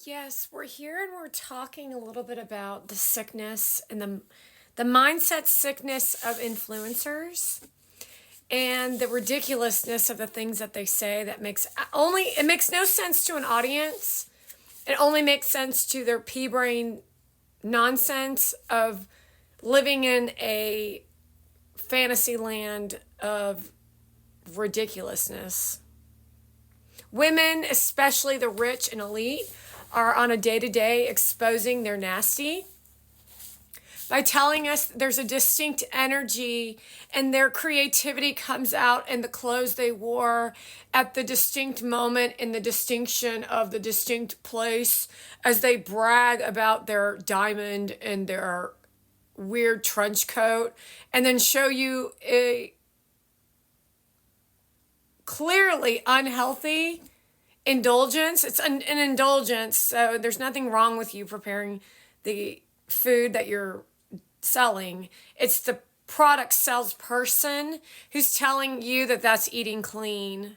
Yes, we're here and we're talking a little bit about the sickness and the mindset sickness of influencers and the ridiculousness of the things that they say that makes no sense to an audience. It only makes sense to their pea brain nonsense of living in a fantasy land of ridiculousness. Women, especially the rich and elite, are on a day-to-day exposing their nasty by telling us there's a distinct energy and their creativity comes out in the clothes they wore at the distinct moment in the distinction of the distinct place as they brag about their diamond and their weird trench coat and then show you a clearly unhealthy indulgence. It's an indulgence, so there's nothing wrong with you preparing the food that you're selling. It's the product salesperson who's telling you that that's eating clean.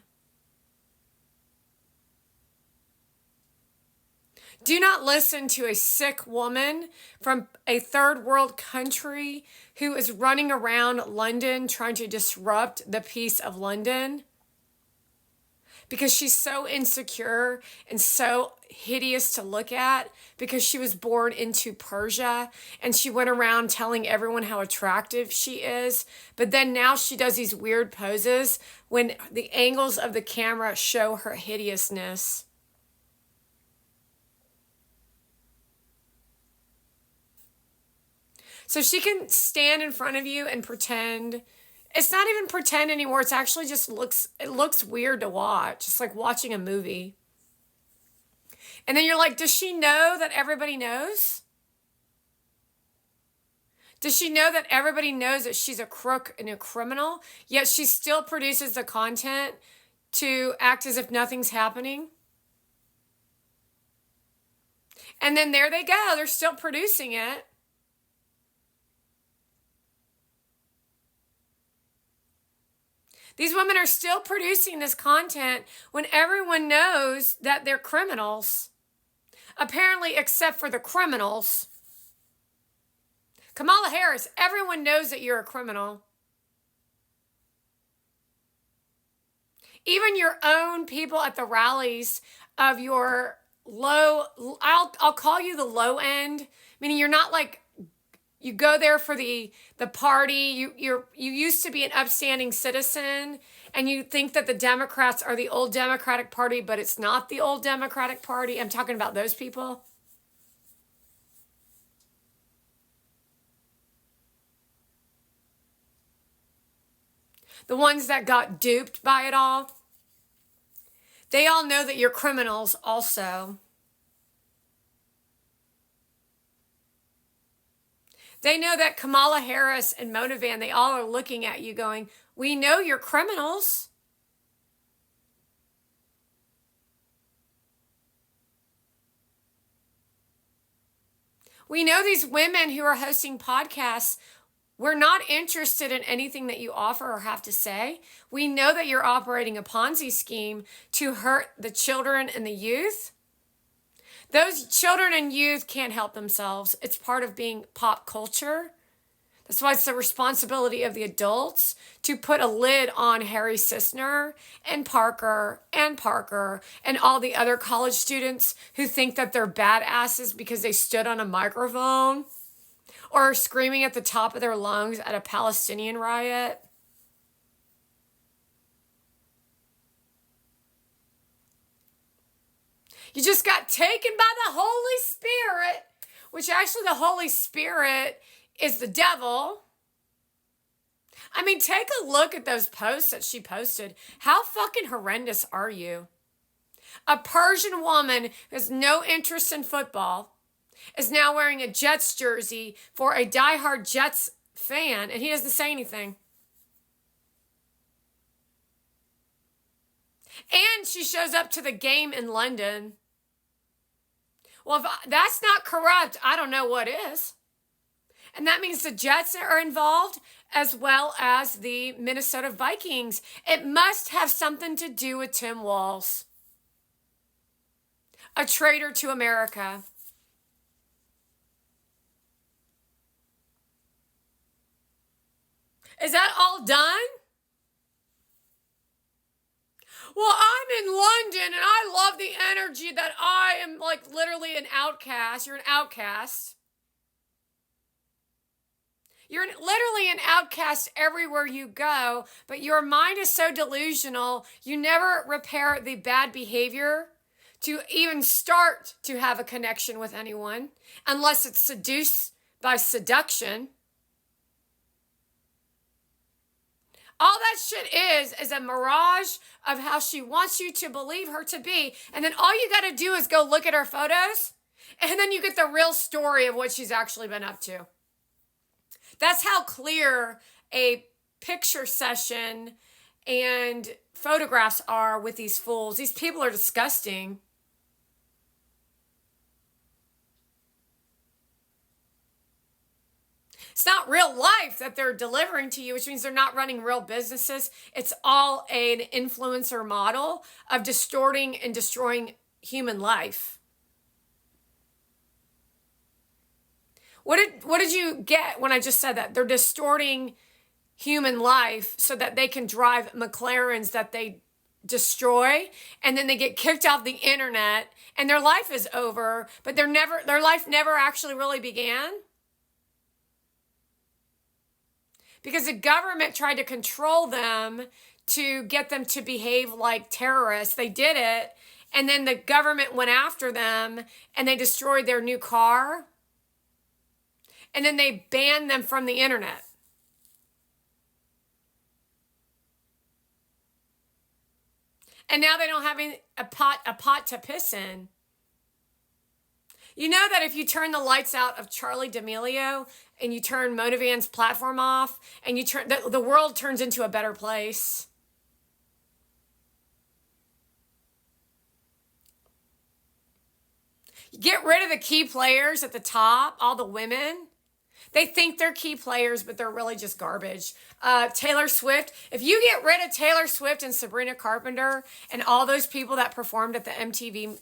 Do not listen to a sick woman from a third world country who is running around London trying to disrupt the peace of London because she's so insecure and so hideous to look at because she was born into Persia and she went around telling everyone how attractive she is. But then now she does these weird poses when the angles of the camera show her hideousness. So she can stand in front of you and pretend. It's not even pretend anymore. It's actually just looks weird to watch. It's like watching a movie. And then you're like, does she know that everybody knows? Does she know that everybody knows that she's a crook and a criminal, yet she still produces the content to act as if nothing's happening? And then there they go. They're still producing it. These women are still producing this content when everyone knows that they're criminals. Apparently, except for the criminals. Kamala Harris, everyone knows that you're a criminal. Even your own people at the rallies of your I'll call you the low end, meaning you're not like, you go there for the party. You used to be an upstanding citizen, and you think that the Democrats are the old Democratic Party, but it's not the old Democratic Party. I'm talking about those people. The ones that got duped by it all. They all know that you're criminals also. They know that Kamala Harris and Mona Van, they all are looking at you going, we know you're criminals. We know these women who are hosting podcasts, we're not interested in anything that you offer or have to say. We know that you're operating a Ponzi scheme to hurt the children and the youth. Those children and youth can't help themselves. It's part of being pop culture. That's why it's the responsibility of the adults to put a lid on Harry Sisner and Parker and all the other college students who think that they're badasses because they stood on a microphone or are screaming at the top of their lungs at a Palestinian riot. You just got taken by the Holy Spirit, which actually the Holy Spirit is the devil. I mean, take a look at those posts that she posted. How fucking horrendous are you? A Persian woman who has no interest in football is now wearing a Jets jersey for a diehard Jets fan, and he doesn't say anything. And she shows up to the game in London. Well, if that's not corrupt, I don't know what is. And that means the Jets are involved as well as the Minnesota Vikings. It must have something to do with Tim Walz. a traitor to America. Is that all done? Well, I'm in London and I love the energy that I am like literally an outcast. You're an outcast. You're literally an outcast everywhere you go, but your mind is so delusional, you never repair the bad behavior to even start to have a connection with anyone unless it's seduced by seduction. All that shit is a mirage of how she wants you to believe her to be. And then all you got to do is go look at her photos, and then you get the real story of what she's actually been up to. That's how clear a picture session and photographs are with these fools. These people are disgusting. It's not real life that they're delivering to you, which means they're not running real businesses. It's all an influencer model of distorting and destroying human life. What did you get when I just said that? They're distorting human life so that they can drive McLarens that they destroy, and then they get kicked off the internet and their life is over, but their life never actually really began. Because the government tried to control them to get them to behave like terrorists. They did it, and then the government went after them and they destroyed their new car. And then they banned them from the internet. And now they don't have a pot to piss in. You know that if you turn the lights out of Charli D'Amelio and you turn Motivan's platform off and you turn the world turns into a better place. Get rid of the key players at the top, all the women. They think they're key players, but they're really just garbage. Taylor Swift. If you get rid of Taylor Swift and Sabrina Carpenter and all those people that performed at the MTV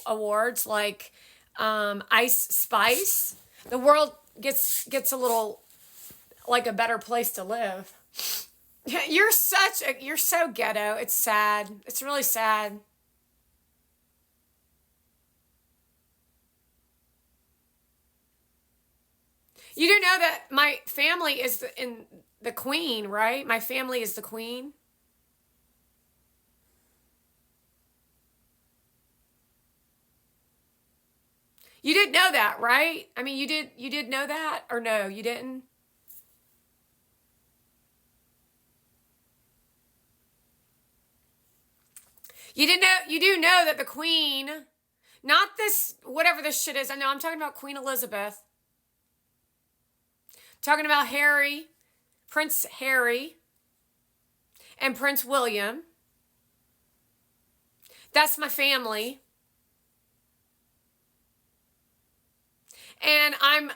Awards, like Ice Spice, the world gets a little like a better place to live. You're so ghetto. It's sad. It's really sad. You do know that my family is in the queen, right? My family is the queen. You didn't know that, right? I mean, you did know that or no, you didn't? You do know that the queen, not this whatever this shit is. I know I'm talking about Queen Elizabeth. Talking about Harry, Prince Harry, and Prince William. That's my family. And I'm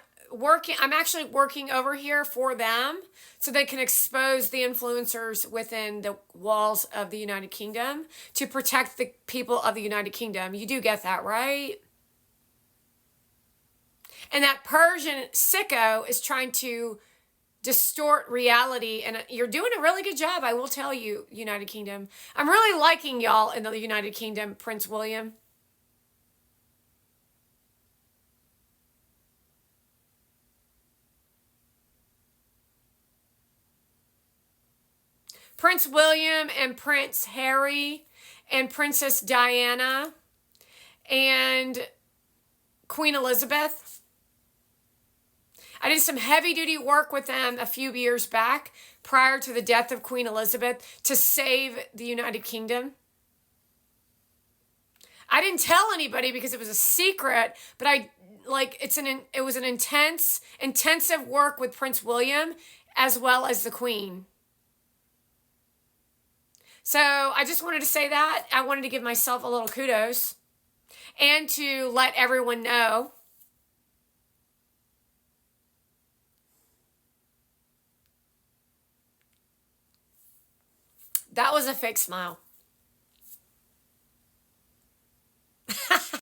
actually working over here for them so they can expose the influencers within the walls of the United Kingdom to protect the people of the United Kingdom. You do get that, right? And that Persian sicko is trying to distort reality, and you're doing a really good job, I will tell you, United Kingdom. I'm really liking y'all in the United Kingdom, Prince William. Prince William and Prince Harry and Princess Diana and Queen Elizabeth. I did some heavy duty work with them a few years back prior to the death of Queen Elizabeth to save the United Kingdom. I didn't tell anybody because it was a secret, but it was an intensive work with Prince William as well as the Queen. So I just wanted to say that. I wanted to give myself a little kudos and to let everyone know. That was a fake smile.